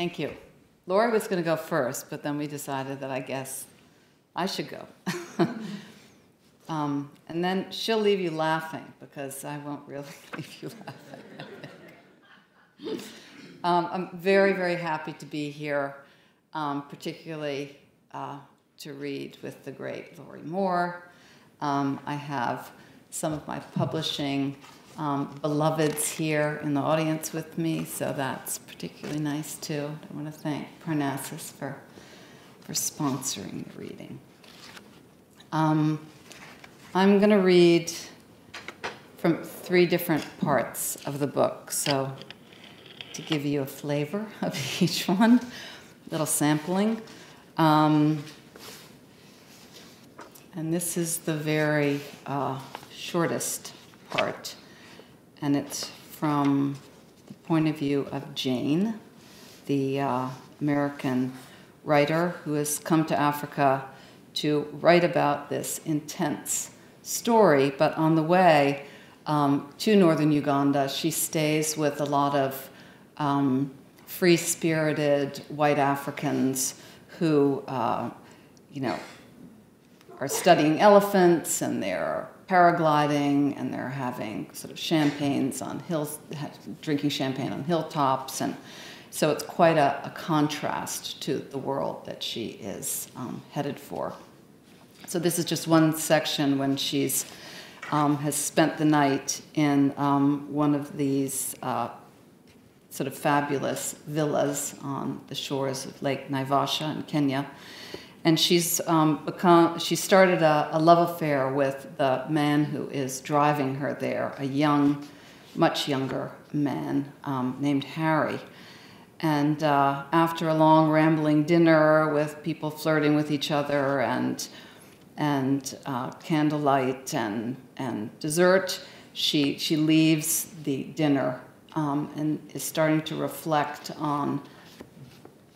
Thank you. Lorrie was going to go first, but then we decided that I guess I should go. And then she'll leave you laughing, because I won't really leave you laughing. I'm very, very happy to be here, particularly to read with the great Lorrie Moore. I have some of my publishing beloveds here in the audience with me, so that's particularly nice too. I want to thank Parnassus for sponsoring the reading. I'm going to read from 3 different parts of the book, so to give you a flavor of each one, a little sampling. And this is the very shortest part, and it's from the point of view of Jane, the American writer who has come to Africa to write about this intense story, but on the way to northern Uganda, she stays with a lot of free-spirited white Africans who, are studying elephants, and they're paragliding, and they're having sort of champagnes on hills, drinking champagne on hilltops, and so it's quite a contrast to the world that she is headed for. So this is just one section when she's has spent the night in one of these sort of fabulous villas on the shores of Lake Naivasha in Kenya. And she started a love affair with the man who is driving her there, a young, much younger man named Harry. And after a long rambling dinner with people flirting with each other and candlelight and dessert, she leaves the dinner and is starting to reflect on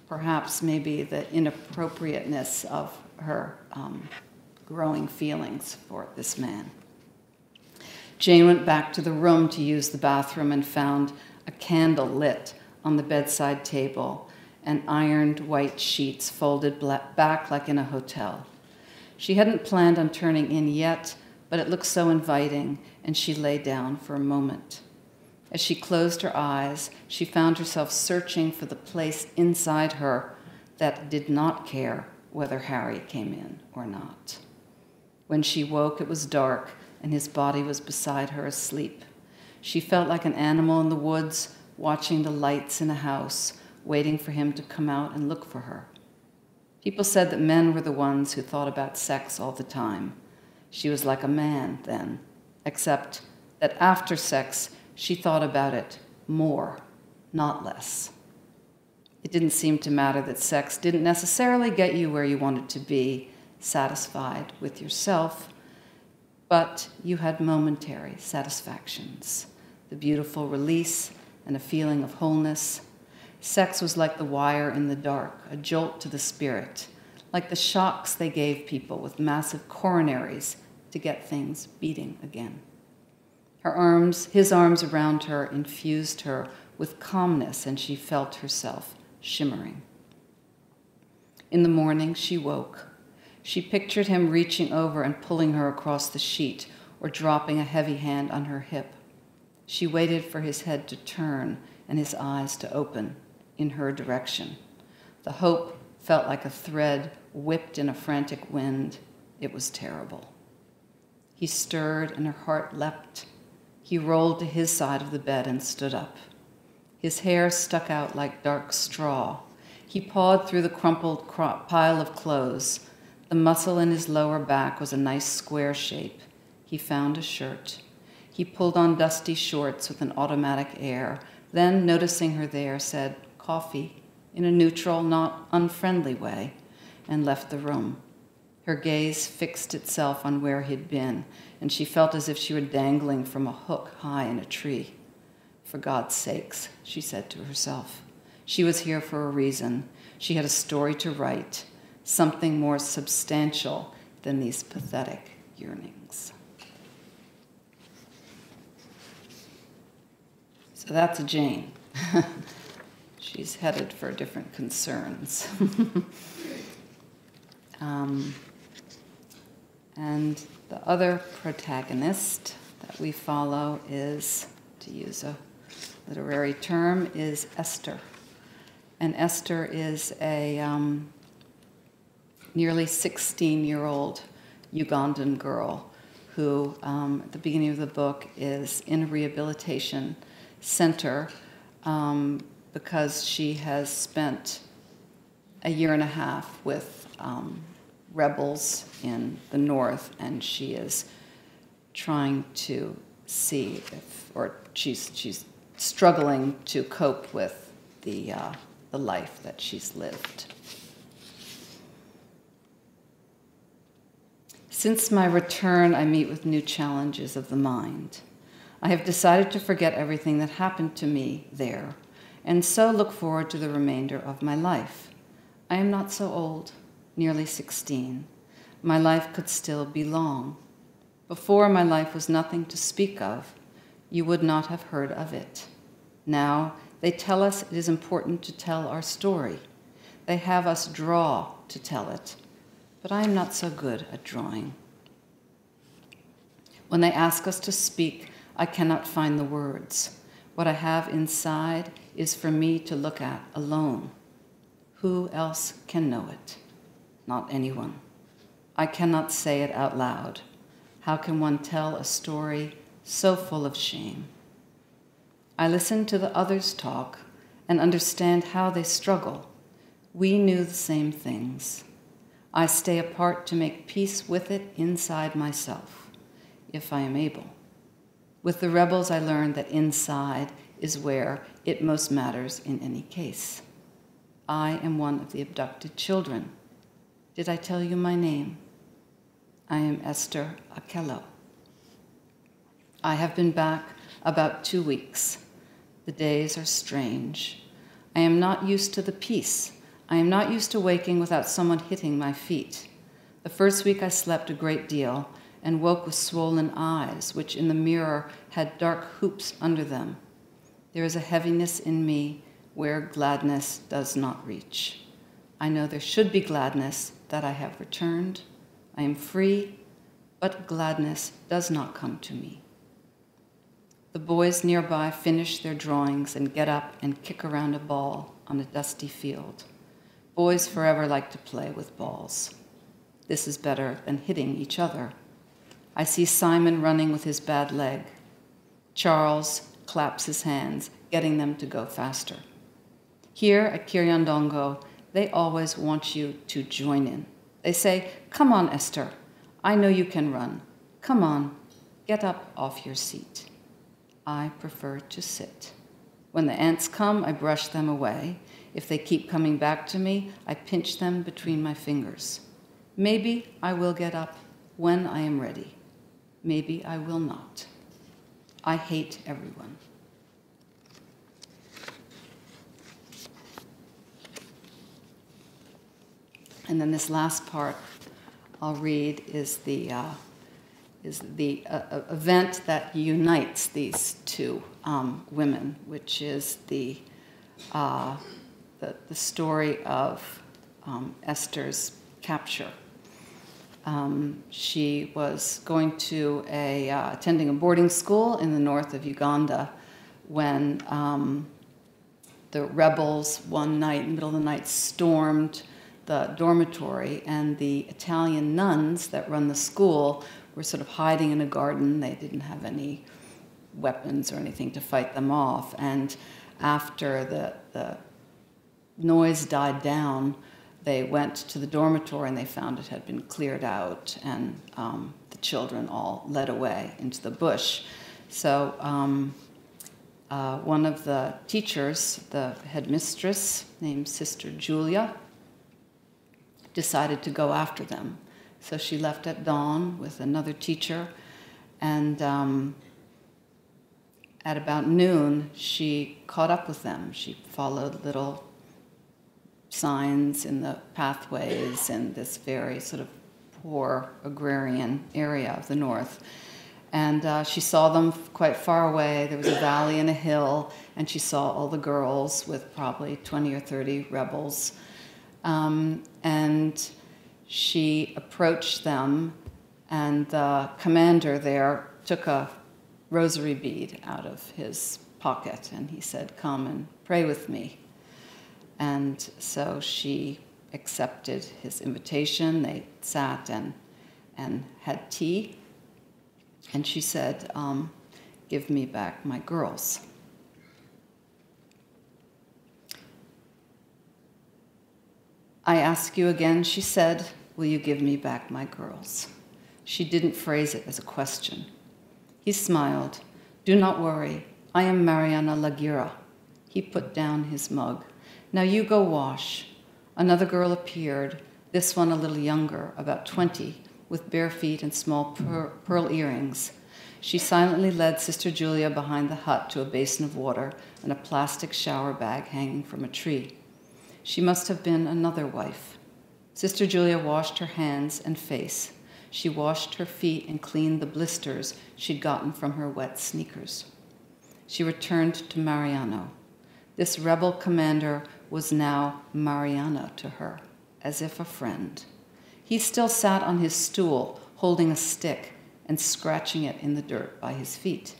perhaps maybe the inappropriateness of her growing feelings for this man. Jane went back to the room to use the bathroom and found a candle lit on the bedside table and ironed white sheets folded back like in a hotel. She hadn't planned on turning in yet, but it looked so inviting, and she lay down for a moment. As she closed her eyes, she found herself searching for the place inside her that did not care whether Harry came in or not. When she woke, it was dark, and his body was beside her asleep. She felt like an animal in the woods, watching the lights in a house, waiting for him to come out and look for her. People said that men were the ones who thought about sex all the time. She was like a man then, except that after sex, she thought about it more, not less. It didn't seem to matter that sex didn't necessarily get you where you wanted to be, satisfied with yourself, but you had momentary satisfactions, the beautiful release and a feeling of wholeness. Sex was like the wire in the dark, a jolt to the spirit, like the shocks they gave people with massive coronaries to get things beating again. His arms around her infused her with calmness, and she felt herself shimmering. In the morning, she woke. She pictured him reaching over and pulling her across the sheet or dropping a heavy hand on her hip. She waited for his head to turn and his eyes to open in her direction. The hope felt like a thread whipped in a frantic wind. It was terrible. He stirred and her heart leapt. He rolled to his side of the bed and stood up. His hair stuck out like dark straw. He pawed through the crumpled pile of clothes. The muscle in his lower back was a nice square shape. He found a shirt. He pulled on dusty shorts with an automatic air, then, noticing her there, said, "Coffee," in a neutral, not unfriendly way, and left the room. Her gaze fixed itself on where he'd been, and she felt as if she were dangling from a hook high in a tree. For God's sakes, she said to herself. She was here for a reason. She had a story to write, something more substantial than these pathetic yearnings. So that's Jane. she's headed for different concerns. And the other protagonist that we follow is, to use a literary term, is Esther. And Esther is a nearly 16-year-old Ugandan girl who, at the beginning of the book, is in a rehabilitation center because she has spent a year and a half with rebels in the north, and she is trying to see if, or she's struggling to cope with the life that she's lived. Since my return, I meet with new challenges of the mind. I have decided to forget everything that happened to me there, and so look forward to the remainder of my life. I am not so old, nearly 16. My life could still be long. Before, my life was nothing to speak of. You would not have heard of it. Now, they tell us it is important to tell our story. They have us draw to tell it, but I am not so good at drawing. When they ask us to speak, I cannot find the words. What I have inside is for me to look at alone. Who else can know it? Not anyone. I cannot say it out loud. How can one tell a story so full of shame? I listen to the others talk and understand how they struggle. We knew the same things. I stay apart to make peace with it inside myself, if I am able. With the rebels, I learned that inside is where it most matters in any case. I am one of the abducted children. Did I tell you my name? I am Esther Akello. I have been back about 2 weeks. The days are strange. I am not used to the peace. I am not used to waking without someone hitting my feet. The first week I slept a great deal and woke with swollen eyes, which in the mirror had dark hoops under them. There is a heaviness in me where gladness does not reach. I know there should be gladness that I have returned. I am free, but gladness does not come to me. The boys nearby finish their drawings and get up and kick around a ball on a dusty field. Boys forever like to play with balls. This is better than hitting each other. I see Simon running with his bad leg. Charles claps his hands, getting them to go faster. Here at Kiryandongo, they always want you to join in. They say, "Come on, Esther. I know you can run. Come on, get up off your seat." I prefer to sit. When the ants come, I brush them away. If they keep coming back to me, I pinch them between my fingers. Maybe I will get up when I am ready. Maybe I will not. I hate everyone. And then this last part I'll read is the event that unites these two women, which is the story of Esther's capture. She was going to attending a boarding school in the north of Uganda when the rebels one night, in the middle of the night, stormed the dormitory, and the Italian nuns that run the school were sort of hiding in a garden. They didn't have any weapons or anything to fight them off. And after the noise died down, they went to the dormitory and they found it had been cleared out, and the children all led away into the bush. So one of the teachers, the headmistress named Sister Julia, decided to go after them. So she left at dawn with another teacher, and at about noon, she caught up with them. She followed little signs in the pathways in this very sort of poor agrarian area of the north. And she saw them quite far away. There was a valley and a hill, and she saw all the girls with probably 20 or 30 rebels. And she approached them, and the commander there took a rosary bead out of his pocket, and he said, "Come and pray with me." And so she accepted his invitation. They sat and had tea. And she said, "Give me back my girls." "I ask you again," she said, "will you give me back my girls?" She didn't phrase it as a question. He smiled. "Do not worry. I am Mariana Laguirre." He put down his mug. "Now you go wash." Another girl appeared, this one a little younger, about 20, with bare feet and small pearl earrings. She silently led Sister Julia behind the hut to a basin of water and a plastic shower bag hanging from a tree. She must have been another wife. Sister Julia washed her hands and face. She washed her feet and cleaned the blisters she'd gotten from her wet sneakers. She returned to Mariano. This rebel commander was now Mariano to her, as if a friend. He still sat on his stool, holding a stick and scratching it in the dirt by his feet.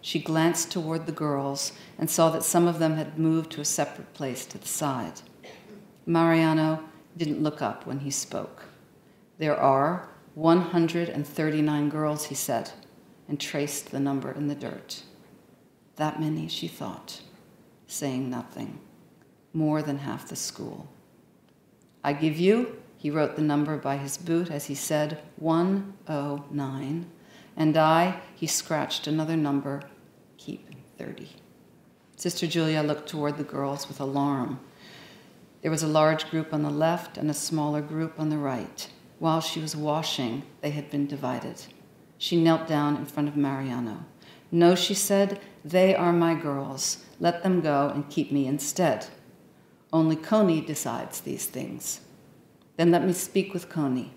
She glanced toward the girls and saw that some of them had moved to a separate place to the side. Mariano didn't look up when he spoke. "There are 139 girls," he said, and traced the number in the dirt. That many, she thought, saying nothing. More than half the school. "I give you," he wrote the number by his boot as he said, 109, "and I," he scratched another number, "keep 30. Sister Julia looked toward the girls with alarm. There was a large group on the left and a smaller group on the right. While she was washing, they had been divided. She knelt down in front of Mariano. "No," she said, "they are my girls. Let them go and keep me instead. Only Coney decides these things." "Then let me speak with Coney."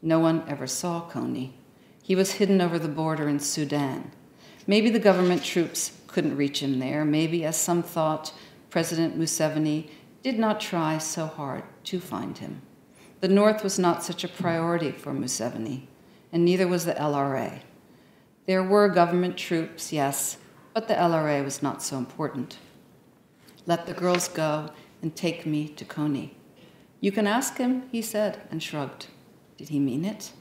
No one ever saw Coney. He was hidden over the border in Sudan. Maybe the government troops couldn't reach him there. Maybe, as some thought, President Museveni did not try so hard to find him. The North was not such a priority for Museveni, and neither was the LRA. There were government troops, yes, but the LRA was not so important. "Let the girls go and take me to Coney." "You can ask him," he said, and shrugged. Did he mean it?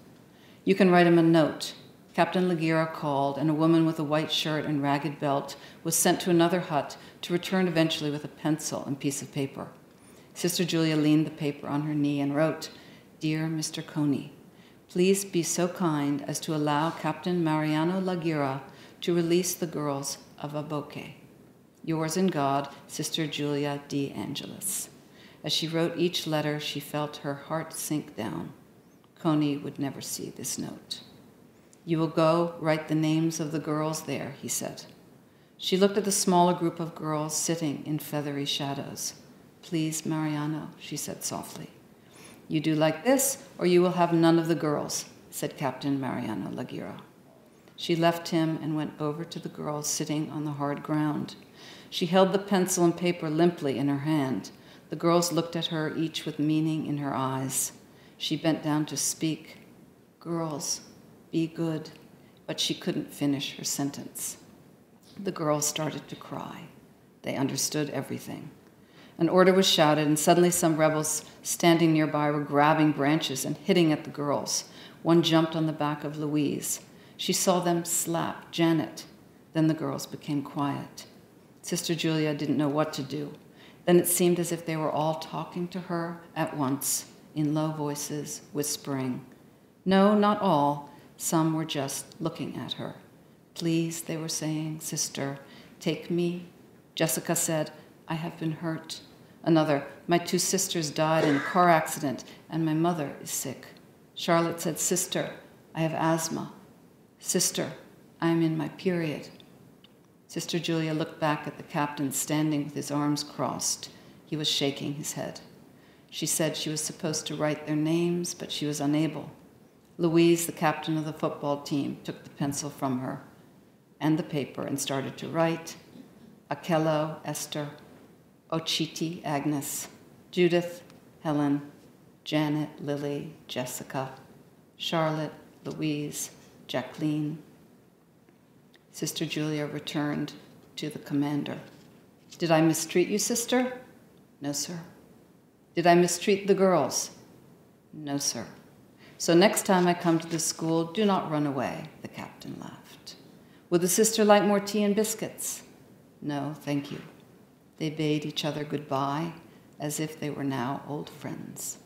"You can write him a note." Captain Laguirre called, and a woman with a white shirt and ragged belt was sent to another hut to return eventually with a pencil and piece of paper. Sister Julia leaned the paper on her knee and wrote, "Dear Mr. Coney, please be so kind as to allow Captain Mariano Laguirre to release the girls of Aboke. Yours in God, Sister Julia D. Angelis." As she wrote each letter, she felt her heart sink down. Coney would never see this note. "You will go write the names of the girls there," he said. She looked at the smaller group of girls sitting in feathery shadows. "Please, Mariano," she said softly. "You do like this, or you will have none of the girls," said Captain Mariano Laguirre. She left him and went over to the girls sitting on the hard ground. She held the pencil and paper limply in her hand. The girls looked at her, each with meaning in her eyes. She bent down to speak. "Girls, be good," but she couldn't finish her sentence. The girls started to cry. They understood everything. An order was shouted, and suddenly some rebels standing nearby were grabbing branches and hitting at the girls. One jumped on the back of Louise. She saw them slap Janet. Then the girls became quiet. Sister Julia didn't know what to do. Then it seemed as if they were all talking to her at once, in low voices, whispering. No, not all. Some were just looking at her. "Please," they were saying, "Sister, take me." Jessica said, "I have been hurt." Another, "My 2 sisters died in a car accident, and my mother is sick." Charlotte said, "Sister, I have asthma." "Sister, I am in my period." Sister Julia looked back at the captain standing with his arms crossed. He was shaking his head. She said she was supposed to write their names, but she was unable. Louise, the captain of the football team, took the pencil from her and the paper and started to write. Akello, Esther, Ochiti, Agnes, Judith, Helen, Janet, Lily, Jessica, Charlotte, Louise, Jacqueline. Sister Julia returned to the commander. Did I mistreat you, sister? No, sir. Did I mistreat the girls? No, sir. So next time I come to the school, do not run away, the captain laughed. Would the sister like more tea and biscuits? No, thank you. They bade each other goodbye, as if they were now old friends.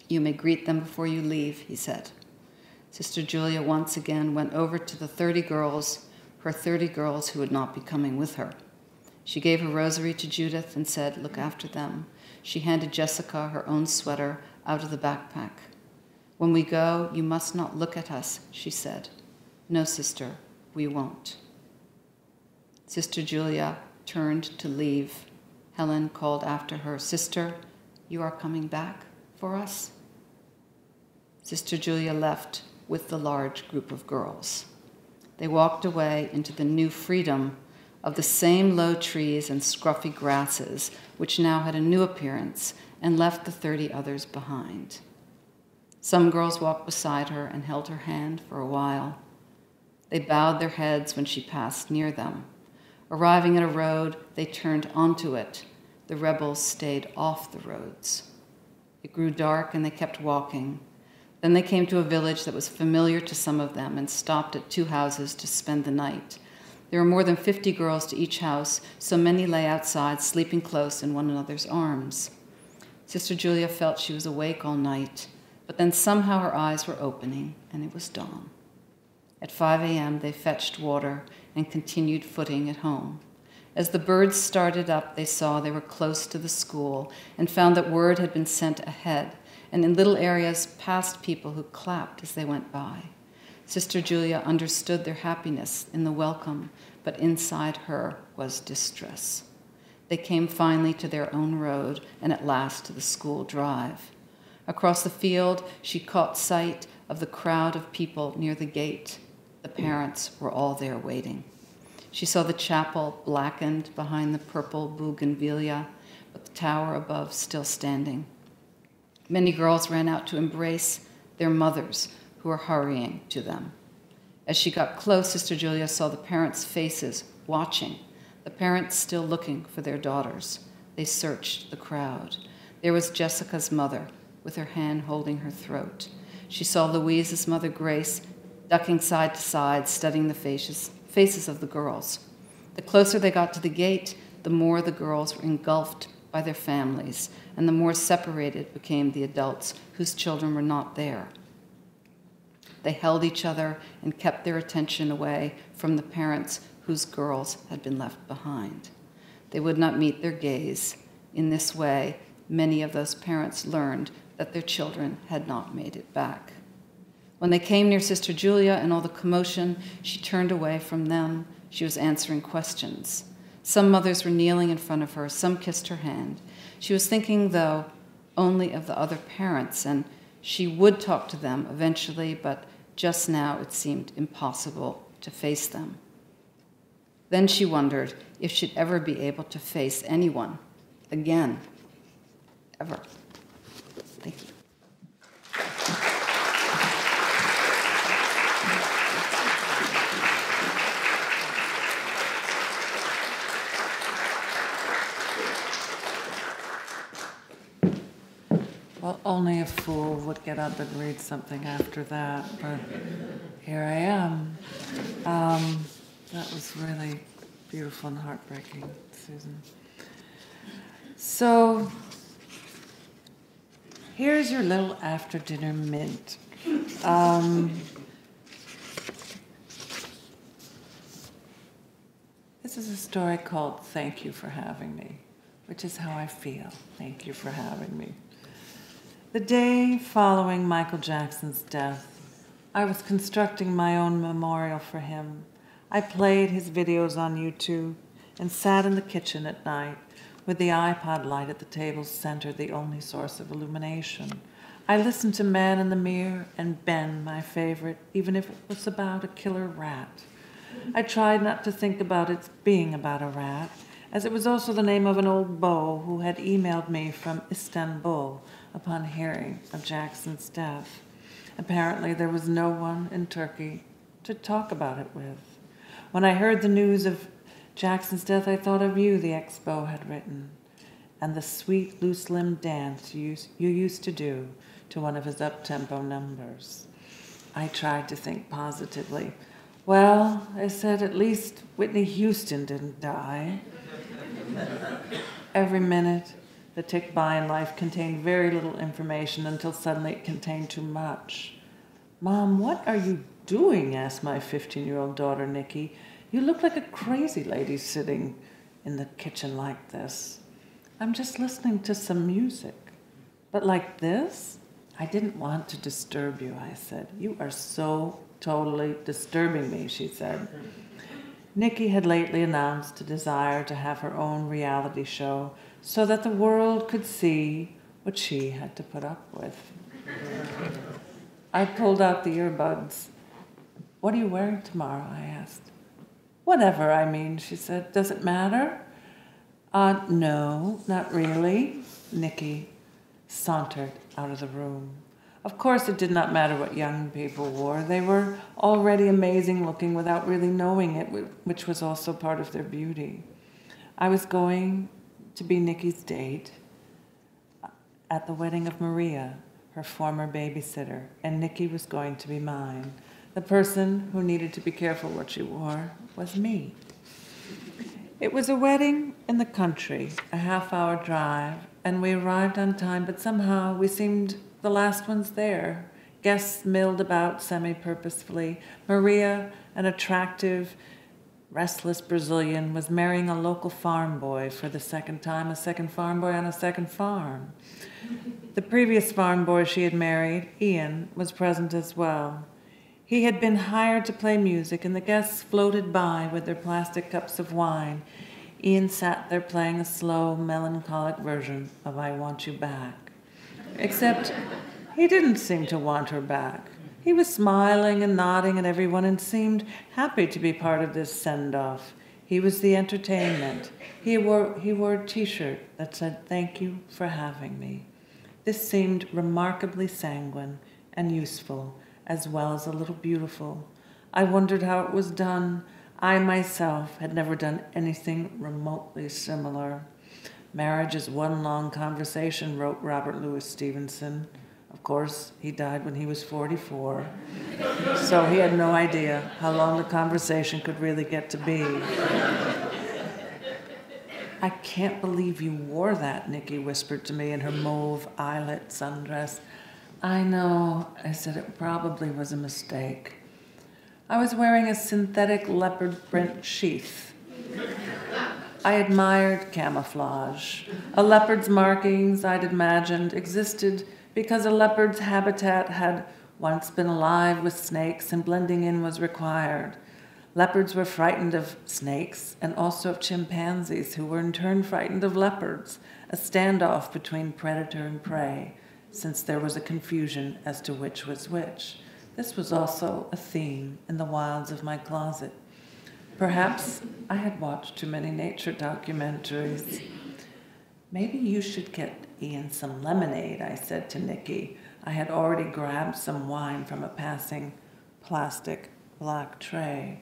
You may greet them before you leave, he said. Sister Julia once again went over to the 30 girls, her 30 girls who would not be coming with her. She gave her rosary to Judith and said, look after them. She handed Jessica her own sweater out of the backpack. When we go, you must not look at us, she said. No, sister, we won't. Sister Julia turned to leave. Helen called after her, Sister, you are coming back for us? Sister Julia left with the large group of girls. They walked away into the new freedom of the same low trees and scruffy grasses, which now had a new appearance, and left the 30 others behind. Some girls walked beside her and held her hand for a while. They bowed their heads when she passed near them. Arriving at a road, they turned onto it. The rebels stayed off the roads. It grew dark and they kept walking. Then they came to a village that was familiar to some of them and stopped at 2 houses to spend the night. There were more than 50 girls to each house, so many lay outside, sleeping close in one another's arms. Sister Julia felt she was awake all night, but then somehow her eyes were opening, and it was dawn. At 5 a.m., they fetched water and continued footing at home. As the birds started up, they saw they were close to the school and found that word had been sent ahead, and in little areas passed people who clapped as they went by. Sister Julia understood their happiness in the welcome, but inside her was distress. They came finally to their own road and at last to the school drive. Across the field, she caught sight of the crowd of people near the gate. The parents were all there waiting. She saw the chapel blackened behind the purple bougainvillea, but the tower above still standing. Many girls ran out to embrace their mothers, who were hurrying to them. As she got close, Sister Julia saw the parents' faces watching, the parents still looking for their daughters. They searched the crowd. There was Jessica's mother, with her hand holding her throat. She saw Louise's mother, Grace, ducking side to side, studying the faces of the girls. The closer they got to the gate, the more the girls were engulfed by their families, and the more separated became the adults whose children were not there. They held each other and kept their attention away from the parents whose girls had been left behind. They would not meet their gaze. In this way, many of those parents learned that their children had not made it back. When they came near Sister Julia and all the commotion, she turned away from them. She was answering questions. Some mothers were kneeling in front of her. Some kissed her hand. She was thinking, though, only of the other parents, and she would talk to them eventually, but just now it seemed impossible to face them. Then she wondered if she'd ever be able to face anyone again, ever. Thank you. Well, only a fool would get up and read something after that, but here I am. That was really beautiful and heartbreaking, Susan. So, here's your little after-dinner mint. This is a story called Thank You for Having Me, which is how I feel. Thank you for having me. The day following Michael Jackson's death, I was constructing my own memorial for him. I played his videos on YouTube and sat in the kitchen at night with the iPod light at the table's center, the only source of illumination. I listened to Man in the Mirror and Ben, my favorite, even if it was about a killer rat. I tried not to think about it being about a rat, as it was also the name of an old beau who had emailed me from Istanbul upon hearing of Jackson's death. Apparently, there was no one in Turkey to talk about it with. When I heard the news of Jackson's death, I thought of you, the ex-beau had written, and the sweet, loose-limbed dance you used to do to one of his up-tempo numbers. I tried to think positively. Well, I said, at least Whitney Houston didn't die. Every minute that ticked by in life contained very little information until suddenly it contained too much. Mom, what are you doing? Asked my 15-year-old daughter, Nikki. You look like a crazy lady sitting in the kitchen like this. I'm just listening to some music. But like this? I didn't want to disturb you, I said. You are so totally disturbing me, she said. Nikki had lately announced a desire to have her own reality show so that the world could see what she had to put up with. I pulled out the earbuds. What are you wearing tomorrow? I asked. Whatever, I mean, she said. Does it matter? No, not really. Nikki sauntered out of the room. Of course, it did not matter what young people wore. They were already amazing looking without really knowing it, which was also part of their beauty. I was going to be Nikki's date at the wedding of Maria, her former babysitter, and Nikki was going to be mine. The person who needed to be careful what she wore was me. It was a wedding in the country, a half-hour drive, and we arrived on time, but somehow we seemed the last ones there. Guests milled about semi-purposefully. Maria, an attractive, restless Brazilian, was marrying a local farm boy for the second time, a second farm boy on a second farm. The previous farm boy she had married, Ian, was present as well. He had been hired to play music, and the guests floated by with their plastic cups of wine. Ian sat there playing a slow, melancholic version of I Want You Back. Except he didn't seem to want her back. He was smiling and nodding at everyone and seemed happy to be part of this send-off. He was the entertainment. He wore a T-shirt that said, "Thank you for having me." This seemed remarkably sanguine and useful, as well as a little beautiful. I wondered how it was done. I myself had never done anything remotely similar. Marriage is one long conversation, wrote Robert Louis Stevenson. Of course, he died when he was 44, so he had no idea how long the conversation could really get to be. I can't believe you wore that, Nikki whispered to me in her mauve eyelet sundress. I know, I said, it probably was a mistake. I was wearing a synthetic leopard print sheath. I admired camouflage. A leopard's markings, I'd imagined, existed because a leopard's habitat had once been alive with snakes and blending in was required. Leopards were frightened of snakes and also of chimpanzees, who were in turn frightened of leopards, a standoff between predator and prey, since there was a confusion as to which was which. This was also a theme in the wilds of my closet. Perhaps I had watched too many nature documentaries. Maybe you should get Ian some lemonade, I said to Nikki. I had already grabbed some wine from a passing plastic black tray.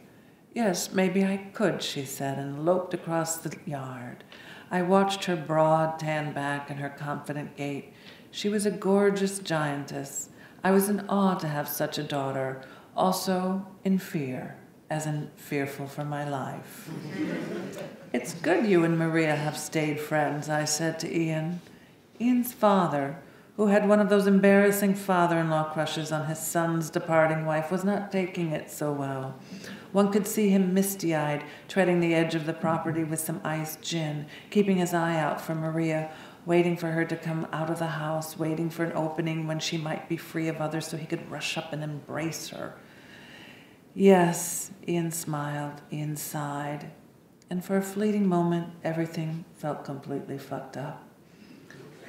Yes, maybe I could, she said, and loped across the yard. I watched her broad tan back and her confident gait. She was a gorgeous giantess. I was in awe to have such a daughter, also in fear, as in fearful for my life. It's good you and Maria have stayed friends, I said to Ian. Ian's father, who had one of those embarrassing father-in-law crushes on his son's departing wife, was not taking it so well. One could see him misty-eyed, treading the edge of the property with some iced gin, keeping his eye out for Maria, waiting for her to come out of the house, waiting for an opening when she might be free of others so he could rush up and embrace her. Yes, Ian smiled, Ian sighed, and for a fleeting moment, everything felt completely fucked up.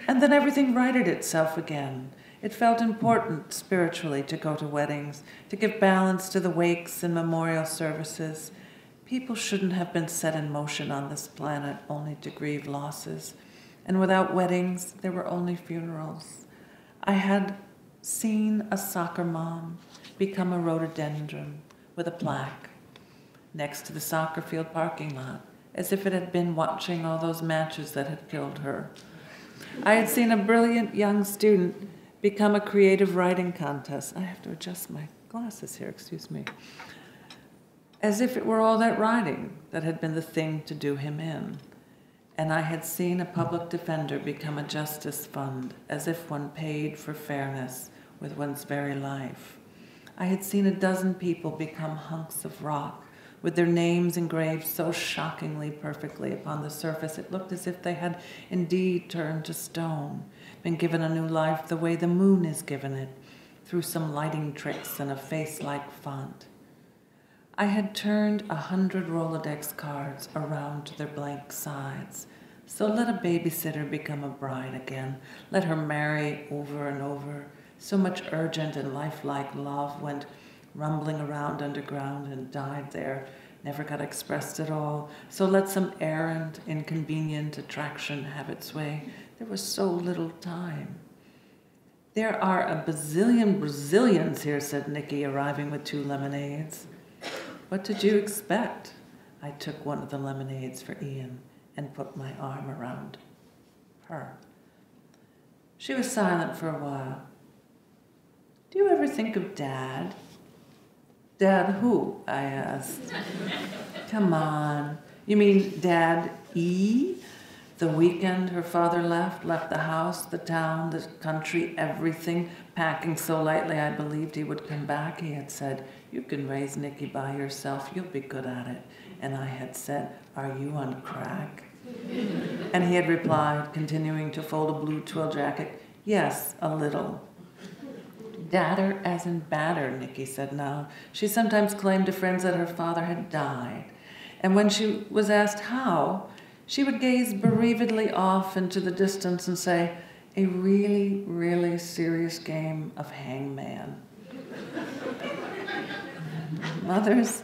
And then everything righted itself again. It felt important spiritually to go to weddings, to give balance to the wakes and memorial services. People shouldn't have been set in motion on this planet only to grieve losses. And without weddings, there were only funerals. I had seen a soccer mom become a rhododendron with a plaque next to the soccer field parking lot, as if it had been watching all those matches that had killed her. I had seen a brilliant young student become a creative writing contest. I have to adjust my glasses here, excuse me. As if it were all that writing that had been the thing to do him in. And I had seen a public defender become a justice fund, as if one paid for fairness with one's very life. I had seen a dozen people become hunks of rock, with their names engraved so shockingly perfectly upon the surface it looked as if they had indeed turned to stone, been given a new life the way the moon is given it, through some lighting tricks and a face-like font. I had turned 100 Rolodex cards around to their blank sides. So let a babysitter become a bride again. Let her marry over and over. So much urgent and lifelike love went rumbling around underground and died there, never got expressed at all. So let some errant, inconvenient attraction have its way. There was so little time. There are a bazillion Brazilians here, said Nikki, arriving with 2 lemonades. What did you expect? I took one of the lemonades for Ian and put my arm around her. She was silent for a while. Do you ever think of Dad? Dad who? I asked. Come on. You mean Dad E? The weekend her father left the house, the town, the country, everything, packing so lightly I believed he would come back. He had said, you can raise Nikki by yourself, you'll be good at it. And I had said, are you on crack? And he had replied, continuing to fold a blue twill jacket, yes, a little. Dadder as in batter, Nikki said now. She sometimes claimed to friends that her father had died. And when she was asked how, she would gaze bereavedly off into the distance and say, a really, really serious game of hangman. Mothers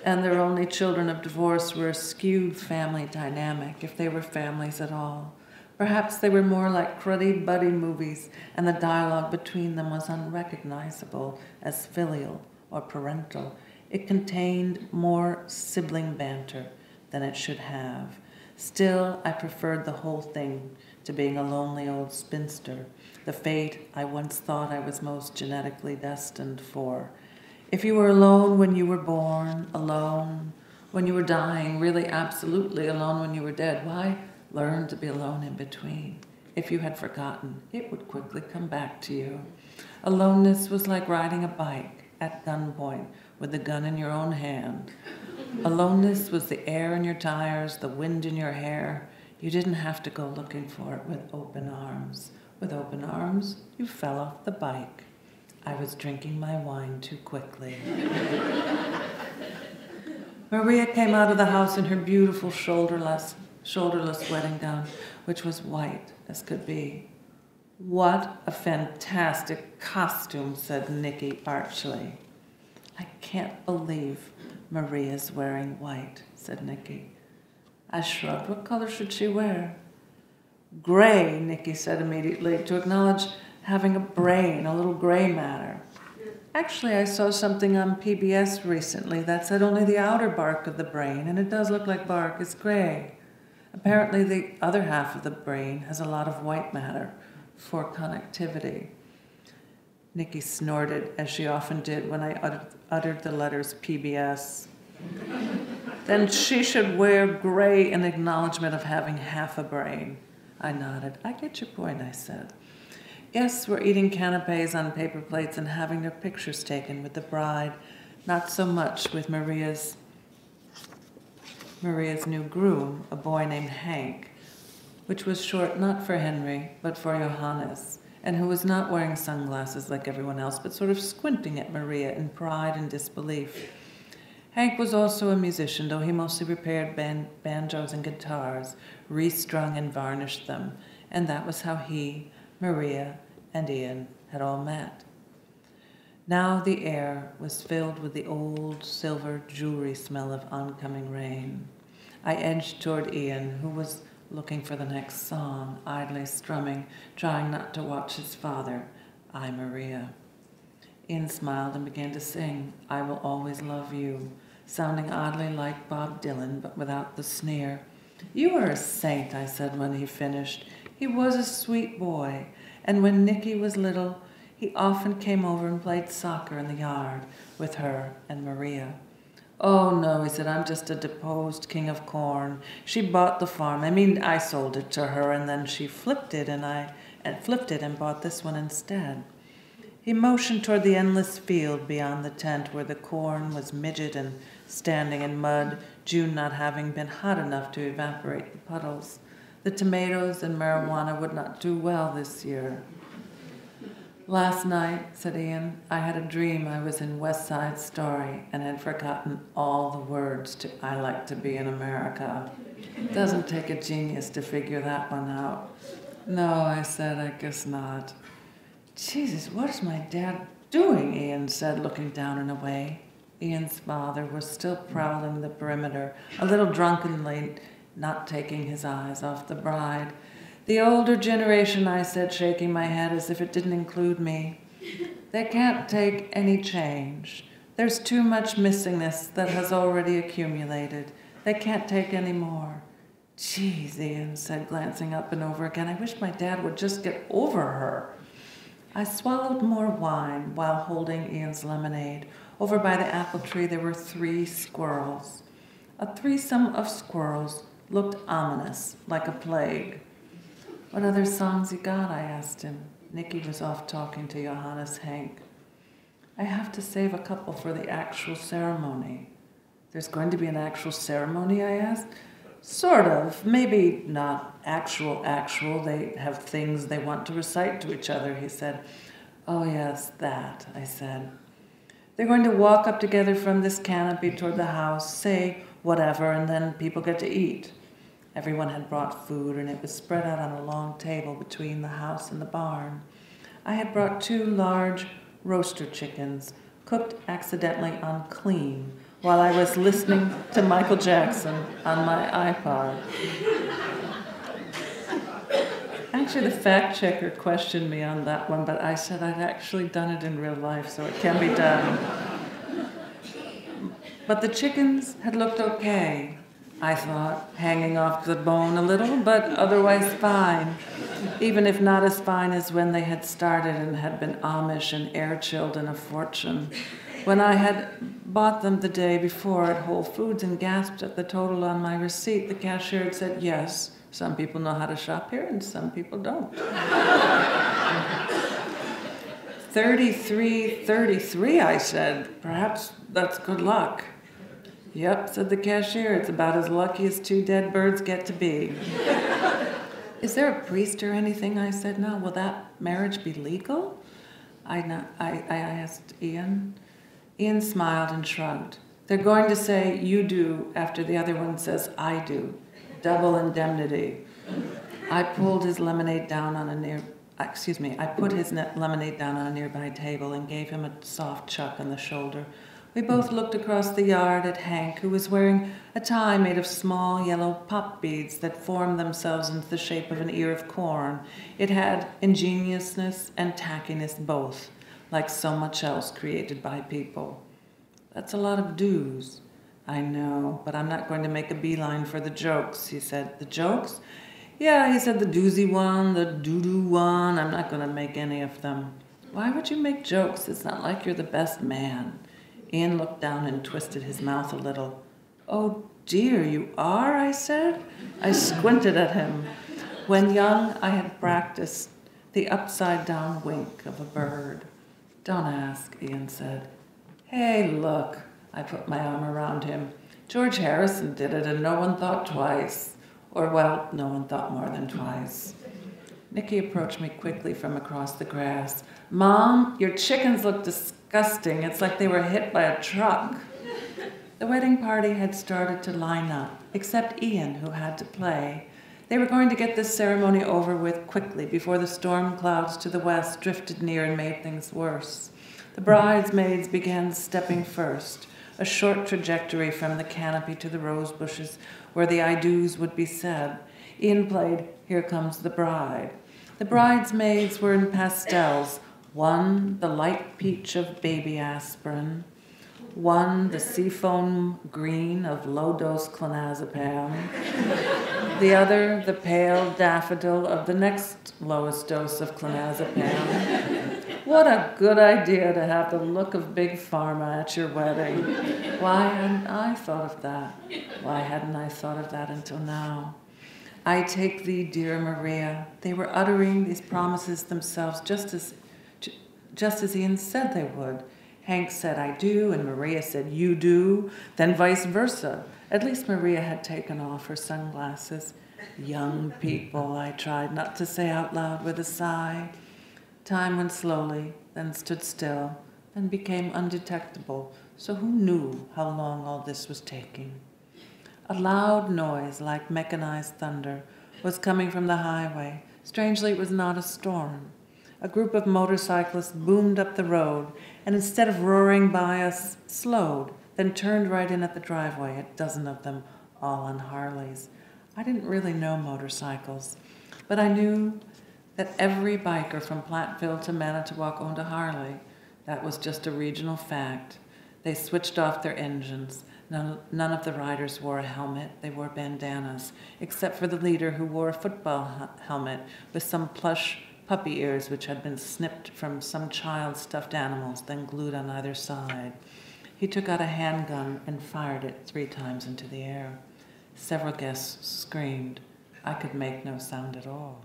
and their only children of divorce were a skewed family dynamic, if they were families at all. Perhaps they were more like cruddy buddy movies, and the dialogue between them was unrecognizable as filial or parental. It contained more sibling banter than it should have. Still, I preferred the whole thing to being a lonely old spinster, the fate I once thought I was most genetically destined for. If you were alone when you were born, alone when you were dying, really absolutely alone when you were dead, why learn to be alone in between? If you had forgotten, it would quickly come back to you. Aloneness was like riding a bike at gunpoint with the gun in your own hand. Aloneness was the air in your tires, the wind in your hair. You didn't have to go looking for it with open arms. With open arms, you fell off the bike. I was drinking my wine too quickly. Maria came out of the house in her beautiful shoulderless wedding gown, which was white as could be. What a fantastic costume, said Nikki archly. I can't believe Maria's wearing white, said Nikki. I shrugged. What color should she wear? Gray, Nikki said immediately, to acknowledge having a brain, a little gray matter. Actually, I saw something on PBS recently that said only the outer bark of the brain, and it does look like bark, is gray. Apparently, the other half of the brain has a lot of white matter for connectivity. Nikki snorted, as she often did when I uttered the letters PBS. Then she should wear gray in acknowledgement of having half a brain. I nodded. I get your point, I said. Yes, we're eating canapes on paper plates and having their pictures taken with the bride, not so much with Maria's new groom, a boy named Hank, which was short not for Henry, but for Johannes, and who was not wearing sunglasses like everyone else, but sort of squinting at Maria in pride and disbelief. Hank was also a musician, though he mostly repaired banjos and guitars, restrung and varnished them, and that was how he, Maria, and Ian had all met. Now the air was filled with the old silver jewelry smell of oncoming rain. I edged toward Ian, who was looking for the next song, idly strumming, trying not to watch his father, I, Maria. Ian smiled and began to sing, I Will Always Love You, sounding oddly like Bob Dylan, but without the sneer. You are a saint, I said when he finished. He was a sweet boy, and when Nicky was little, he often came over and played soccer in the yard with her and Maria. Oh, no, he said, I'm just a deposed king of corn. She bought the farm. I sold it to her, and then she flipped it and bought this one instead. He motioned toward the endless field beyond the tent where the corn was midget and standing in mud, June not having been hot enough to evaporate the puddles. The tomatoes and marijuana would not do well this year. Last night, said Ian, I had a dream I was in West Side Story and had forgotten all the words to I Like to Be in America. It doesn't take a genius to figure that one out. No, I said, I guess not. Jesus, what is my dad doing? Ian said, looking down and away. Ian's father was still prowling the perimeter, a little drunkenly, not taking his eyes off the bride. The older generation, I said, shaking my head as if it didn't include me. They can't take any change. There's too much missingness that has already accumulated. They can't take any more. Geez, Ian said, glancing up and over again, I wish my dad would just get over her. I swallowed more wine while holding Ian's lemonade. Over by the apple tree there were 3 squirrels. A threesome of squirrels looked ominous, like a plague. What other songs you got? I asked him. Nicky was off talking to Johannes Henk. I have to save a couple for the actual ceremony. There's going to be an actual ceremony, I asked. Sort of. Maybe not actual. They have things they want to recite to each other, he said. Oh, yes, that, I said. They're going to walk up together from this canopy toward the house, say whatever, and then people get to eat. Everyone had brought food, and it was spread out on a long table between the house and the barn. I had brought 2 large roaster chickens, cooked accidentally on clean, while I was listening to Michael Jackson on my iPod. Actually, the fact checker questioned me on that one, but I said I'd actually done it in real life, so it can be done. But the chickens had looked okay, I thought, hanging off the bone a little, but otherwise fine, even if not as fine as when they had started and had been Amish and air-chilled in a fortune. When I had bought them the day before at Whole Foods and gasped at the total on my receipt, the cashier had said, yes, some people know how to shop here and some people don't. 33, I said. Perhaps that's good luck. Yep, said the cashier. It's about as lucky as 2 dead birds get to be. Is there a priest or anything? I said, no. Will that marriage be legal? I asked Ian. Ian smiled and shrugged. They're going to say, you do, after the other one says, I do. Double indemnity. I put his lemonade down on a nearby table and gave him a soft chuck on the shoulder. We both looked across the yard at Hank, who was wearing a tie made of small yellow pop beads that formed themselves into the shape of an ear of corn. It had ingenuousness and tackiness both, like so much else created by people. That's a lot of dues. I know, but I'm not going to make a beeline for the jokes, he said. The jokes? Yeah, he said, the doozy one, the doo-doo one. I'm not going to make any of them. Why would you make jokes? It's not like you're the best man. Ian looked down and twisted his mouth a little. Oh, dear, you are, I said. I squinted at him. When young, I had practiced the upside-down wink of a bird. Don't ask, Ian said. Hey, look. I put my arm around him. George Harrison did it, and no one thought twice. Or, well, no one thought more than twice. Nicky approached me quickly from across the grass. Mom, your chickens look disgusting. It's like they were hit by a truck. The wedding party had started to line up, except Ian, who had to play. They were going to get this ceremony over with quickly before the storm clouds to the west drifted near and made things worse. The bridesmaids began stepping first, a short trajectory from the canopy to the rose bushes where the I do's would be said. Ian played Here Comes the Bride. The bridesmaids were in pastels, one the light peach of baby aspirin, one the seafoam green of low-dose clonazepam, the other the pale daffodil of the next lowest dose of clonazepam. What a good idea to have the look of Big Pharma at your wedding. Why hadn't I thought of that? Why hadn't I thought of that until now? I take thee, dear Maria. They were uttering these promises themselves just as Ian said they would. Hank said, I do, and Maria said, you do, then vice versa. At least Maria had taken off her sunglasses. Young people, I tried not to say out loud with a sigh. Time went slowly, then stood still, then became undetectable, so who knew how long all this was taking? A loud noise, like mechanized thunder, was coming from the highway. Strangely, it was not a storm. A group of motorcyclists boomed up the road, and instead of roaring by us, slowed, then turned right in at the driveway, a dozen of them, all on Harleys. I didn't really know motorcycles, but I knew that every biker from Platteville to Manitowoc owned a Harley. That was just a regional fact. They switched off their engines. None of the riders wore a helmet. They wore bandanas, except for the leader who wore a football helmet with some plush puppy ears which had been snipped from some child's stuffed animals, then glued on either side. He took out a handgun and fired it 3 times into the air. Several guests screamed. I could make no sound at all.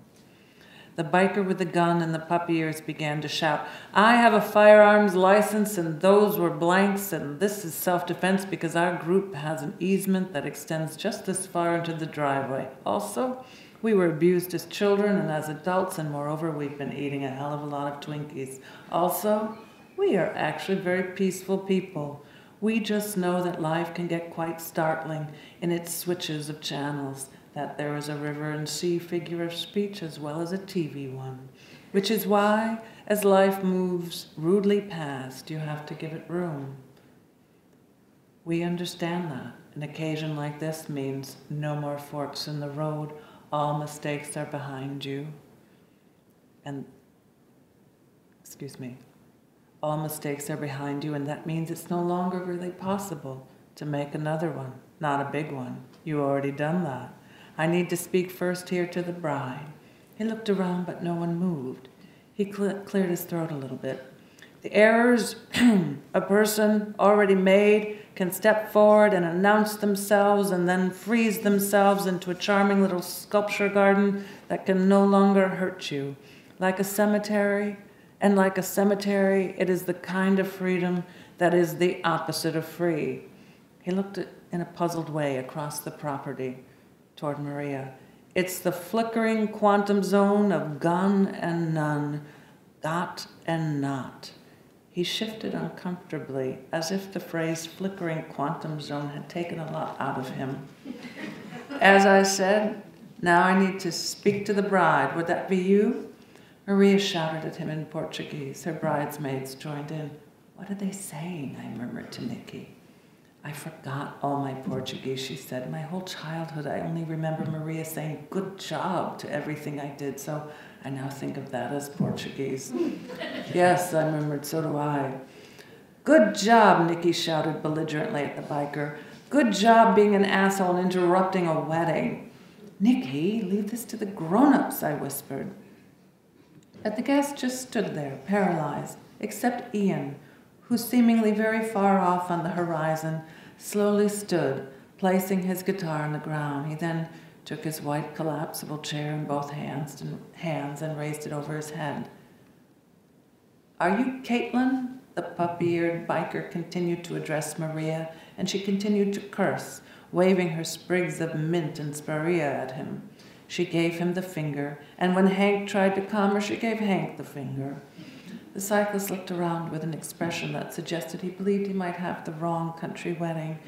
The biker with the gun and the puppy ears began to shout, I have a firearms license and those were blanks and this is self-defense because our group has an easement that extends just this far into the driveway. Also, we were abused as children and as adults, and moreover, we've been eating a hell of a lot of Twinkies. Also, we are actually very peaceful people. We just know that life can get quite startling in its switches of channels, that there is a river and sea figure of speech as well as a TV one, which is why, as life moves rudely past, you have to give it room. We understand that. An occasion like this means no more forks in the road. All mistakes are behind you. All mistakes are behind you, and that means it's no longer really possible to make another one, not a big one. You already done that. I need to speak first here to the bride. He looked around, but no one moved. He cleared his throat a little bit. The errors a person already made can step forward and announce themselves and then freeze themselves into a charming little sculpture garden that can no longer hurt you. Like a cemetery, and like a cemetery, it is the kind of freedom that is the opposite of free. He looked in a puzzled way across the property toward Maria. It's the flickering quantum zone of gone and none, got and not. He shifted uncomfortably, as if the phrase flickering quantum zone had taken a lot out of him. As I said, now I need to speak to the bride. Would that be you? Maria shouted at him in Portuguese. Her bridesmaids joined in. What are they saying? I murmured to Nikki. I forgot all my Portuguese, she said. My whole childhood, I only remember Maria saying, good job to everything I did, so I now think of that as Portuguese. Yes, I murmured, so do I. Good job, Nikki shouted belligerently at the biker. Good job being an asshole and interrupting a wedding. Nikki, leave this to the grown-ups, I whispered. But the guests just stood there, paralyzed, except Ian, who seemingly very far off on the horizon, slowly stood, placing his guitar on the ground. He then took his white collapsible chair in both hands and raised it over his head. Are you Caitlin? The puppy-eared biker continued to address Maria, and she continued to curse, waving her sprigs of mint and spirea at him. She gave him the finger, and when Hank tried to calm her, she gave Hank the finger. The cyclist looked around with an expression that suggested he believed he might have the wrong country wedding.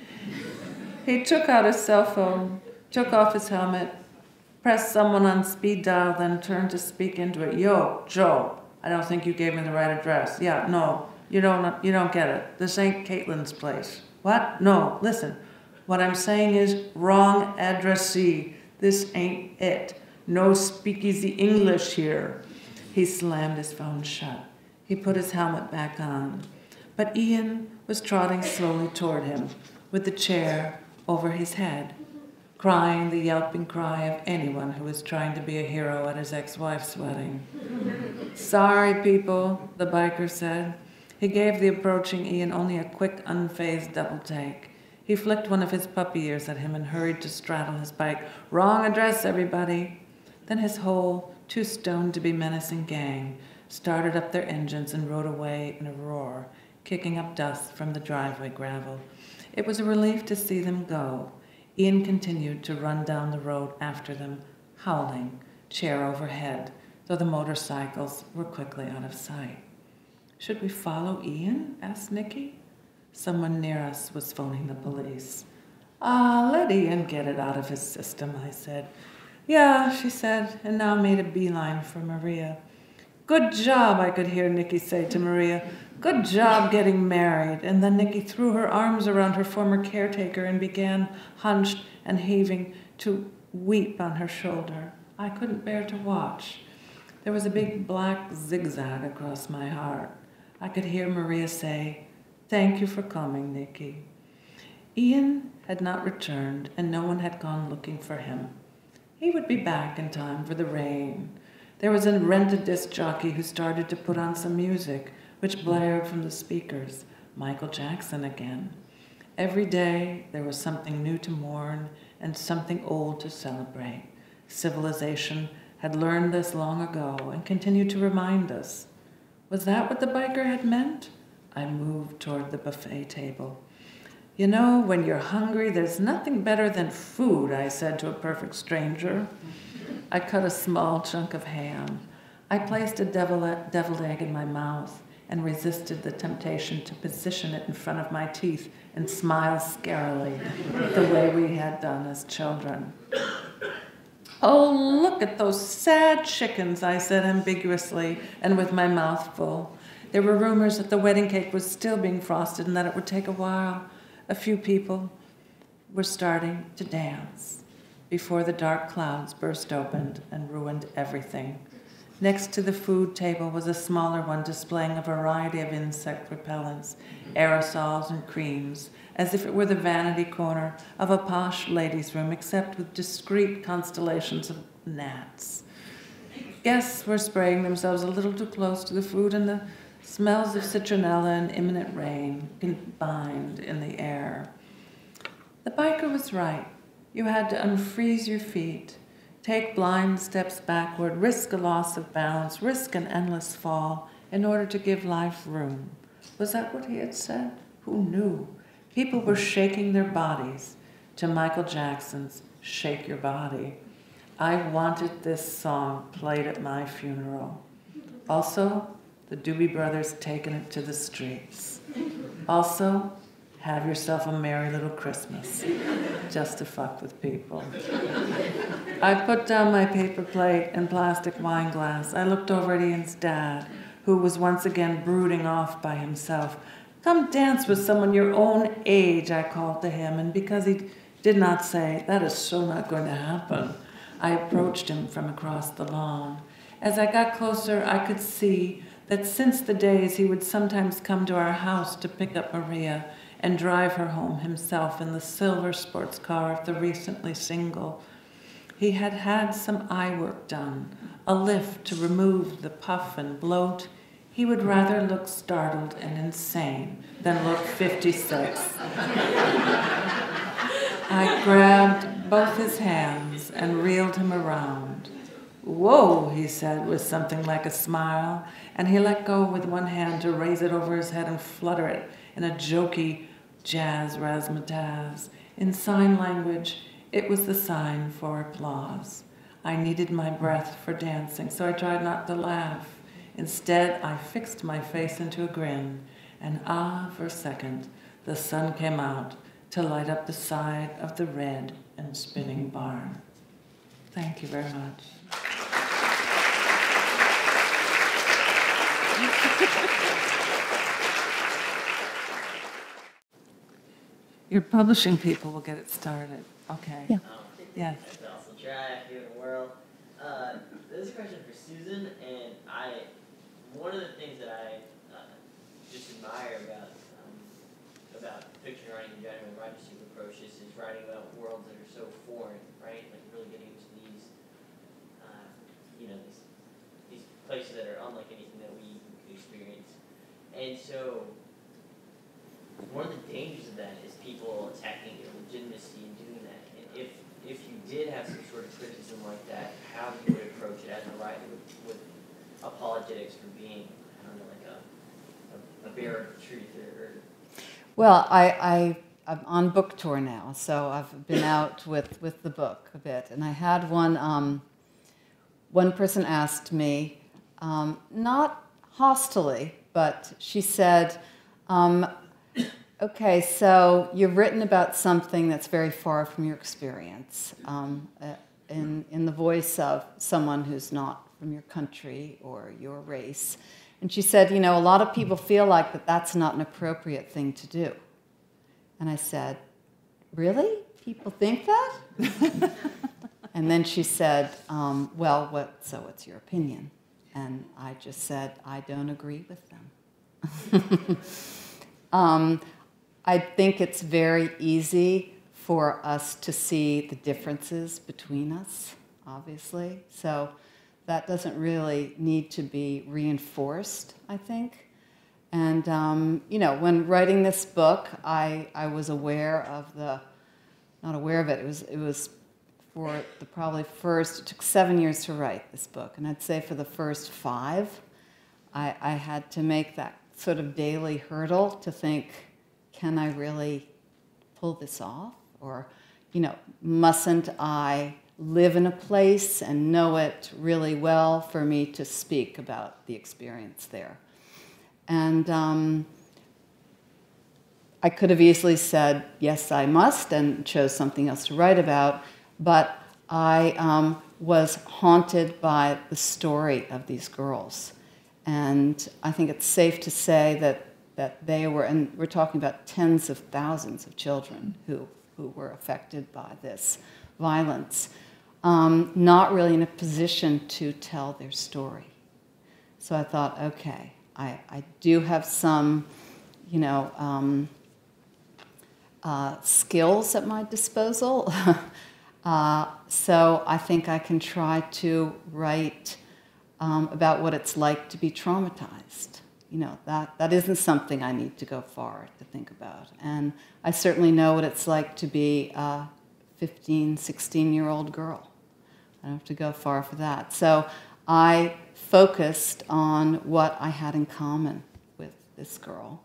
He took out his cell phone, took off his helmet, pressed someone on speed dial, then turned to speak into it. Yo, Joe, I don't think you gave me the right address. Yeah, no, you don't get it. This ain't Caitlin's place. What? No, listen. What I'm saying is wrong addressee. This ain't it. No speakeasy English here. He slammed his phone shut. He put his helmet back on. But Ian was trotting slowly toward him, with the chair over his head, crying the yelping cry of anyone who was trying to be a hero at his ex-wife's wedding. Sorry, people, the biker said. He gave the approaching Ian only a quick, unfazed double take. He flicked one of his puppy ears at him and hurried to straddle his bike. Wrong address, everybody. Then his whole, too stoned to be menacing gang started up their engines and rode away in a roar, kicking up dust from the driveway gravel. It was a relief to see them go. Ian continued to run down the road after them, howling, chair overhead, though the motorcycles were quickly out of sight. Should we follow Ian? Asked Nicky. Someone near us was phoning the police. Let Ian get it out of his system, I said. Yeah, she said, and now made a beeline for Maria. Good job, I could hear Nicky say to Maria. Good job getting married. And then Nicky threw her arms around her former caretaker and began, hunched and heaving, to weep on her shoulder. I couldn't bear to watch. There was a big black zigzag across my heart. I could hear Maria say, Thank you for coming, Nicky. Ian had not returned, and no one had gone looking for him. He would be back in time for the rain. There was a rented disc jockey who started to put on some music, which blared from the speakers, Michael Jackson again. Every day there was something new to mourn and something old to celebrate. Civilization had learned this long ago and continued to remind us. Was that what the biker had meant? I moved toward the buffet table. You know, when you're hungry, there's nothing better than food, I said to a perfect stranger. I cut a small chunk of ham. I placed a deviled egg in my mouth and resisted the temptation to position it in front of my teeth and smile scarily, the way we had done as children. Oh, look at those sad chickens, I said ambiguously and with my mouth full. There were rumors that the wedding cake was still being frosted and that it would take a while. A few people were starting to dance before the dark clouds burst open and ruined everything. Next to the food table was a smaller one displaying a variety of insect repellents, aerosols and creams, as if it were the vanity corner of a posh ladies' room, except with discreet constellations of gnats. Guests were spraying themselves a little too close to the food, and the smells of citronella and imminent rain combined in the air. The biker was right. You had to unfreeze your feet, take blind steps backward, risk a loss of balance, risk an endless fall in order to give life room. Was that what he had said? Who knew? People were shaking their bodies to Michael Jackson's Shake Your Body. I wanted this song played at my funeral. Also, the Doobie Brothers taking it to the streets. Also, have yourself a merry little Christmas, just to fuck with people. I put down my paper plate and plastic wine glass. I looked over at Ian's dad, who was once again brooding off by himself. Come dance with someone your own age, I called to him, and because he did not say, that is so not going to happen, I approached him from across the lawn. As I got closer, I could see that since the days he would sometimes come to our house to pick up Maria and drive her home himself in the silver sports car of the recently single, he had had some eye work done, a lift to remove the puff and bloat. He would rather look startled and insane than look 56. I grabbed both his hands and reeled him around. Whoa, he said with something like a smile, and he let go with one hand to raise it over his head and flutter it in a jokey jazz razzmatazz. In sign language, it was the sign for applause. I needed my breath for dancing, so I tried not to laugh. Instead, I fixed my face into a grin, and for a second, the sun came out to light up the side of the red and spinning barn. Thank you very much. Your publishing people will get it started. Okay. Yeah. Yes. That's awesome. Try if you're in the world. This is a question for Susan, and one of the things that I just admire about fiction writing in general, and writing super approaches, is writing about worlds that are so foreign, right? Like really getting into these, these places that are unlike anything that we could experience. And so, one of the dangers of that is people attacking your legitimacy in doing that. And if you did have some sort of criticism like that, how you would approach it as a writer with apologetics for being, I don't know, like a bearer of truth or Well, I'm on book tour now, so I've been out with the book a bit. And I had one person asked me, not hostily, but she said, okay, so you've written about something that's very far from your experience, in the voice of someone who's not from your country or your race. And she said, a lot of people feel like that's not an appropriate thing to do. And I said, really? People think that? And then she said, well, what's your opinion? And I just said, I don't agree with them. I think it's very easy for us to see the differences between us, obviously. So that doesn't really need to be reinforced, I think. And, when writing this book, I was aware of not aware of it, it was for the probably first, it took 7 years to write this book. And I'd say for the first 5, I had to make that sort of daily hurdle to think, can I really pull this off? Or, mustn't I live in a place and know it really well for me to speak about the experience there? And I could have easily said, yes, I must, and chose something else to write about, but I was haunted by the story of these girls. And I think it's safe to say that they were, and we're talking about tens of thousands of children who were affected by this violence, not really in a position to tell their story. So I thought, okay, I do have some, skills at my disposal. So I think I can try to write about what it's like to be traumatized. That isn't something I need to go far to think about. And I certainly know what it's like to be a 15, 16-year-old girl. I don't have to go far for that. So I focused on what I had in common with this girl.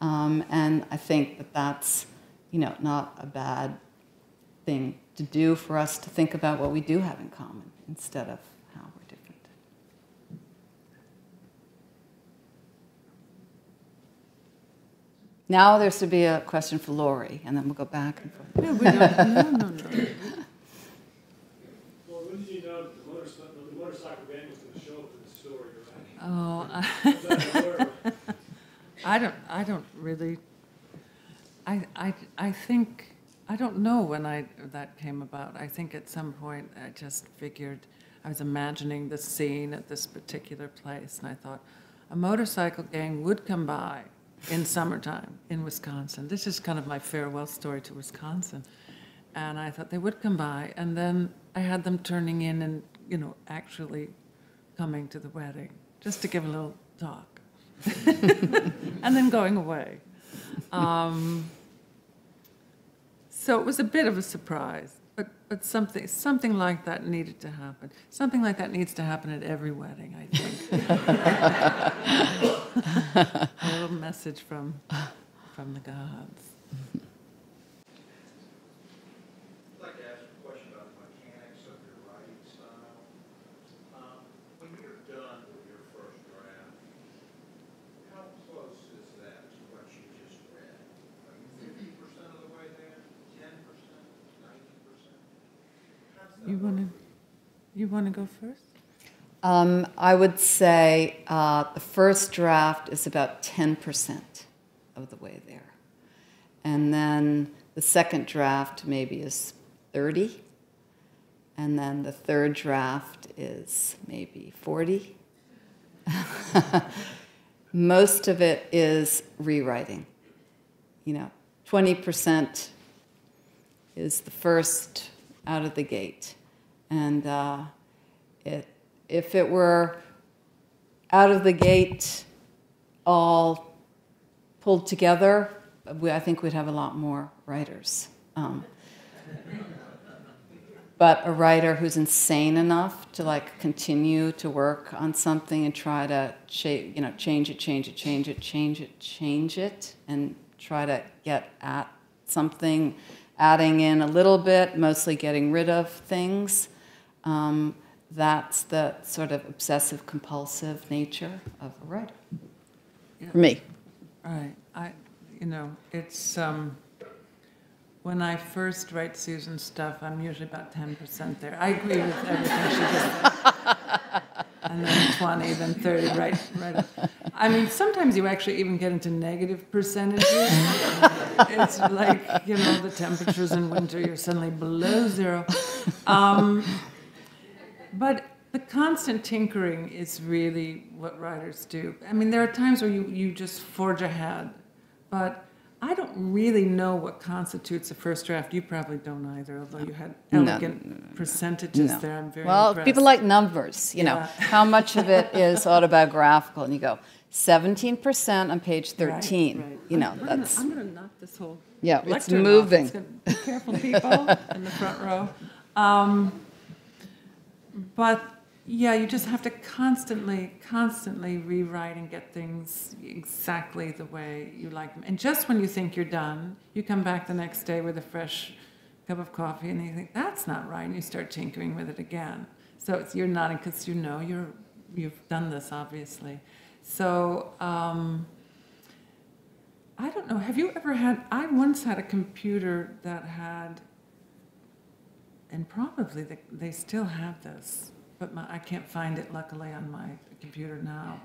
And I think that's, not a bad thing to do for us to think about what we do have in common instead of how we're different. Now there's to be a question for Lorrie, and then we'll go back and forth. No, we don't. No. Well, when did you know the motorcycle gang was going to show up in the story, right? Oh, I don't really. I think, I don't know when that came about. I think at some point I just figured, I was imagining the scene at this particular place, and I thought a motorcycle gang would come by in summertime in Wisconsin. This is kind of my farewell story to Wisconsin. And I thought they would come by, and then I had them turning in and, actually coming to the wedding, just to give a little talk. And then going away. So it was a bit of a surprise, but something like that needed to happen. Something like that needs to happen at every wedding, I think. A little message from the gods. I'd like to ask a question about the mechanics of your writing style. When you're done with your first draft, how close is that to what you just read? Are you 50% of the way there? 10%? 90%? You want to? You want to go first? I would say the first draft is about 10% of the way there. And then the second draft maybe is 30. And then the third draft is maybe 40. Most of it is rewriting. 20% is the first out of the gate. And if it were out of the gate all pulled together, I think we'd have a lot more writers. But a writer who's insane enough to continue to work on something and try to change it, and try to get at something, adding in a little bit, mostly getting rid of things. That's the sort of obsessive-compulsive nature of a writer. Yeah. For me. Right. It's when I first write Susan's stuff, I'm usually about 10% there. I agree with everything she just said. And then 20, then 30, right. I mean, sometimes you actually even get into negative percentages. It's like, the temperatures in winter, you're suddenly below zero. But the constant tinkering is really what writers do. I mean, there are times where you just forge ahead, but I don't really know what constitutes a first draft. You probably don't either, although you had elegant percentages there. I'm very impressed. People like numbers, know. How much of it is autobiographical? And you go, 17% on page 13. Right. That's... I'm going to knock this whole it's moving. Be careful, people, in the front row. But you just have to constantly rewrite and get things exactly the way you like them. And just when you think you're done, you come back the next day with a fresh cup of coffee, and you think that's not right, and you start tinkering with it again. So you're nodding because you've done this, obviously. So I don't know. Have you ever had? I once had a computer that had, and probably they still have this. But I can't find it, luckily, on my computer now.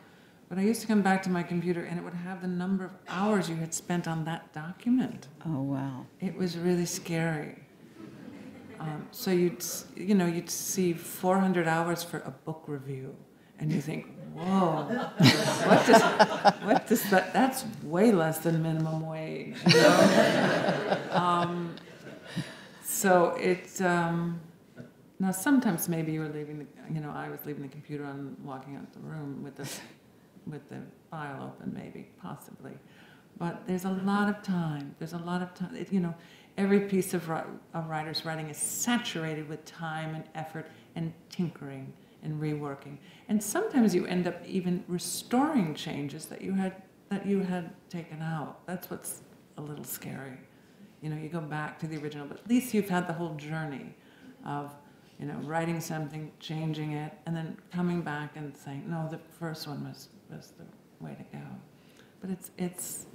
But I used to come back to my computer, and it would have the number of hours you had spent on that document. Oh, wow. It was really scary. So you'd see 400 hours for a book review, and you think, whoa, what does that? That's way less than minimum wage. So it's. Now, sometimes maybe you were leaving I was leaving the computer on, walking out the room with the file open, maybe, possibly. But there's a lot of time. Every piece of a writer's writing is saturated with time and effort and tinkering and reworking. And sometimes you end up even restoring changes that you had taken out. That's what's a little scary. You go back to the original, but at least you've had the whole journey of writing something, changing it, and then coming back and saying, no, the first one was the way to go. But it's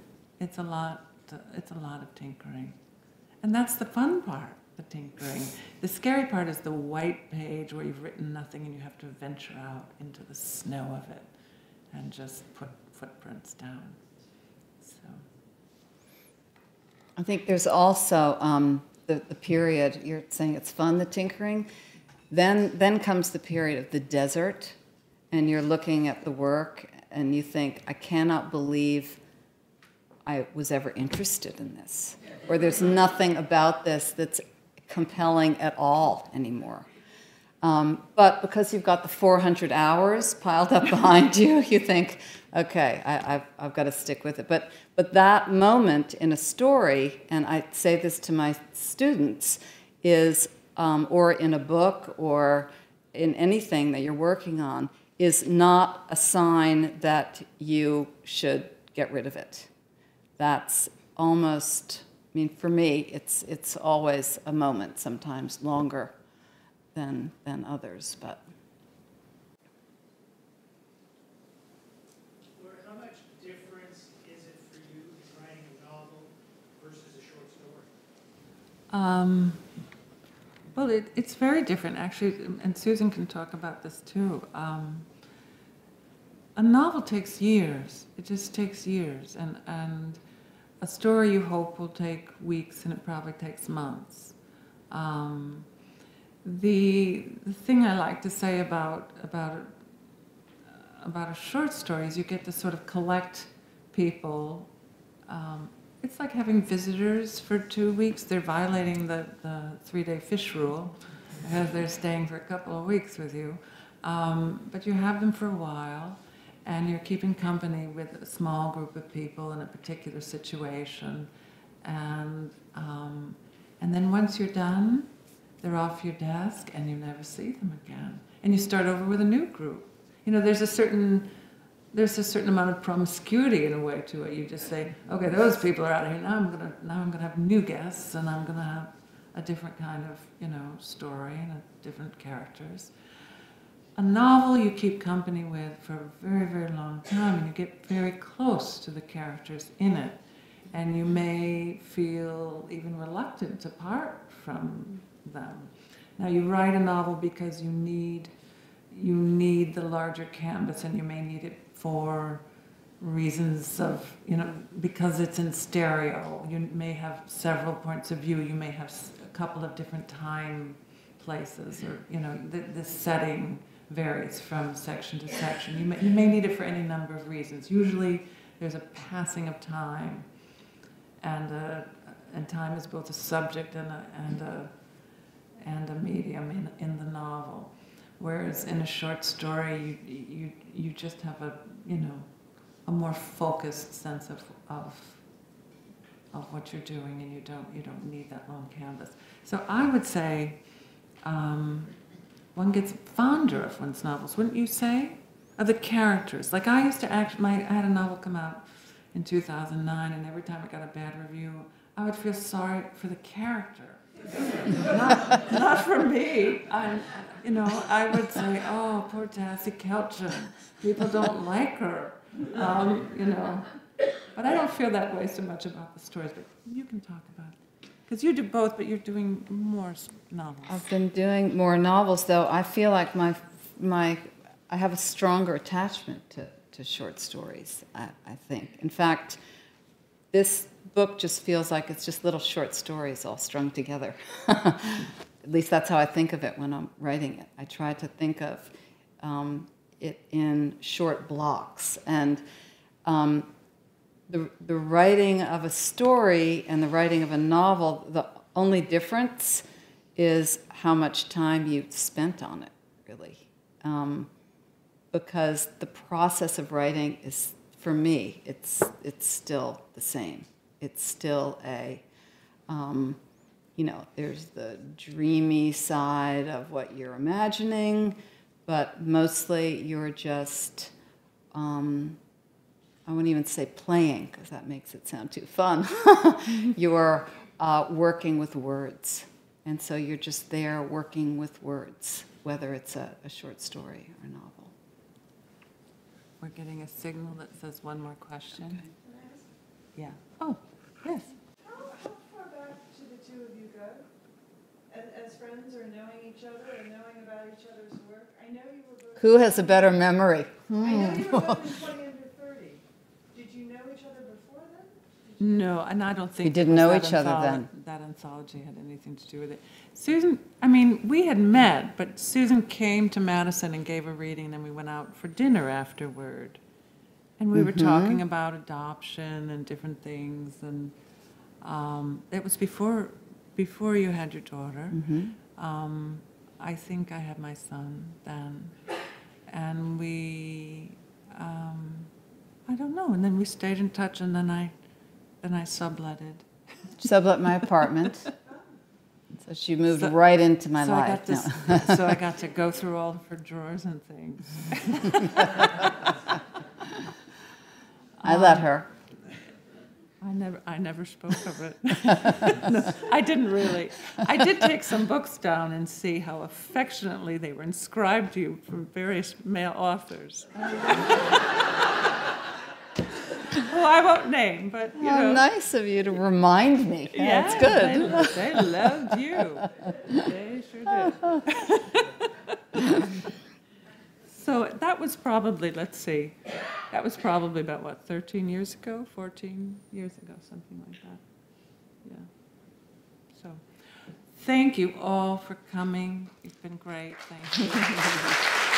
a lot of tinkering, and that's the fun part, the tinkering. The scary part is the white page where you've written nothing and you have to venture out into the snow of it and just put footprints down. So I think there's also the period, you're saying it's fun, the tinkering. Then comes the period of the desert, and you're looking at the work, and you think, I cannot believe I was ever interested in this, or there's nothing about this that's compelling at all anymore. But because you've got the 400 hours piled up behind you, you think, okay, I've got to stick with it. But that moment in a story, and I say this to my students, is, or in a book or in anything that you're working on, is not a sign that you should get rid of it. That's almost, for me, it's always a moment, sometimes longer than others, but. Lorrie, how much difference is it for you in writing a novel versus a short story? Well, it's very different, actually, and Susan can talk about this too. A novel takes years. It just takes years. And a story you hope will take weeks, and it probably takes months. The thing I like to say about a short story is you get to sort of collect people. It's like having visitors for 2 weeks. They're violating the 3-day fish rule because they're staying for a couple of weeks with you. But you have them for a while, and you're keeping company with a small group of people in a particular situation. And then once you're done, they're off your desk, and you never see them again. And you start over with a new group. You know, there's a certain amount of promiscuity in a way to it. You just say, okay, those people are out of here. Now I'm gonna have new guests, and I'm gonna have a different kind of, story and different characters. A novel you keep company with for a very, very long time, and you get very close to the characters in it, and you may feel even reluctant to part from them. Now, you write a novel because you need the larger canvas, and you may need it for reasons of, because it's in stereo. You may have several points of view. You may have a couple of different time places, or, the setting varies from section to section. You may need it for any number of reasons. Usually there's a passing of time, and time is both a subject and a medium in the novel. Whereas in a short story, you just have a more focused sense of what you're doing, and you don't need that long canvas. So I would say one gets fonder of one's novels, wouldn't you say? Of the characters. Like I used to I had a novel come out in 2009, and every time it got a bad review, I would feel sorry for the character. not for me. I would say, oh, poor Tassie Kelchin. People don't like her. But I don't feel that way so much about the stories. But you can talk about it. Because you do both, but you're doing more novels. I've been doing more novels, though. I feel like I have a stronger attachment to short stories, I think. In fact, this book just feels like it's just little short stories all strung together. At least that's how I think of it when I'm writing it. I try to think of it in short blocks. And the writing of a story and the writing of a novel, the only difference is how much time you spent on it, really. Because the process of writing is, for me, it's still the same. It's still there's the dreamy side of what you're imagining, but mostly you're just, I wouldn't even say playing, because that makes it sound too fun. You're working with words. And so you're just there working with words, whether it's a short story or a novel. We're getting a signal that says one more question. Okay. Can I ask? Yeah. Oh, yes. How far back do the two of you go? As friends, or knowing each other, or knowing about each other's work? I know you were both... Who has a better memory? I know you were both in 20 Under 30. Did you know each other before then? No, and I don't think We didn't know each other then. That anthology had anything to do with it. Susan, we had met, but Susan came to Madison and gave a reading, and then we went out for dinner afterward. And we were talking about adoption and different things, and it was before you had your daughter. I think I had my son then, and we, I don't know, and then we stayed in touch, and then I subletted. Sublet my apartment. So she moved right into my life. So I got to go through all of her drawers and things. I let her. I never spoke of it. No, I didn't really. I did take some books down and see how affectionately they were inscribed to you from various male authors. who I won't name, but you How know. nice of you to remind me. That's Yeah, good. They loved you. They sure did. So that was probably, let's see, that was probably about, what, 13 years ago, 14 years ago, something like that. Yeah. So thank you all for coming. You've been great. Thank you.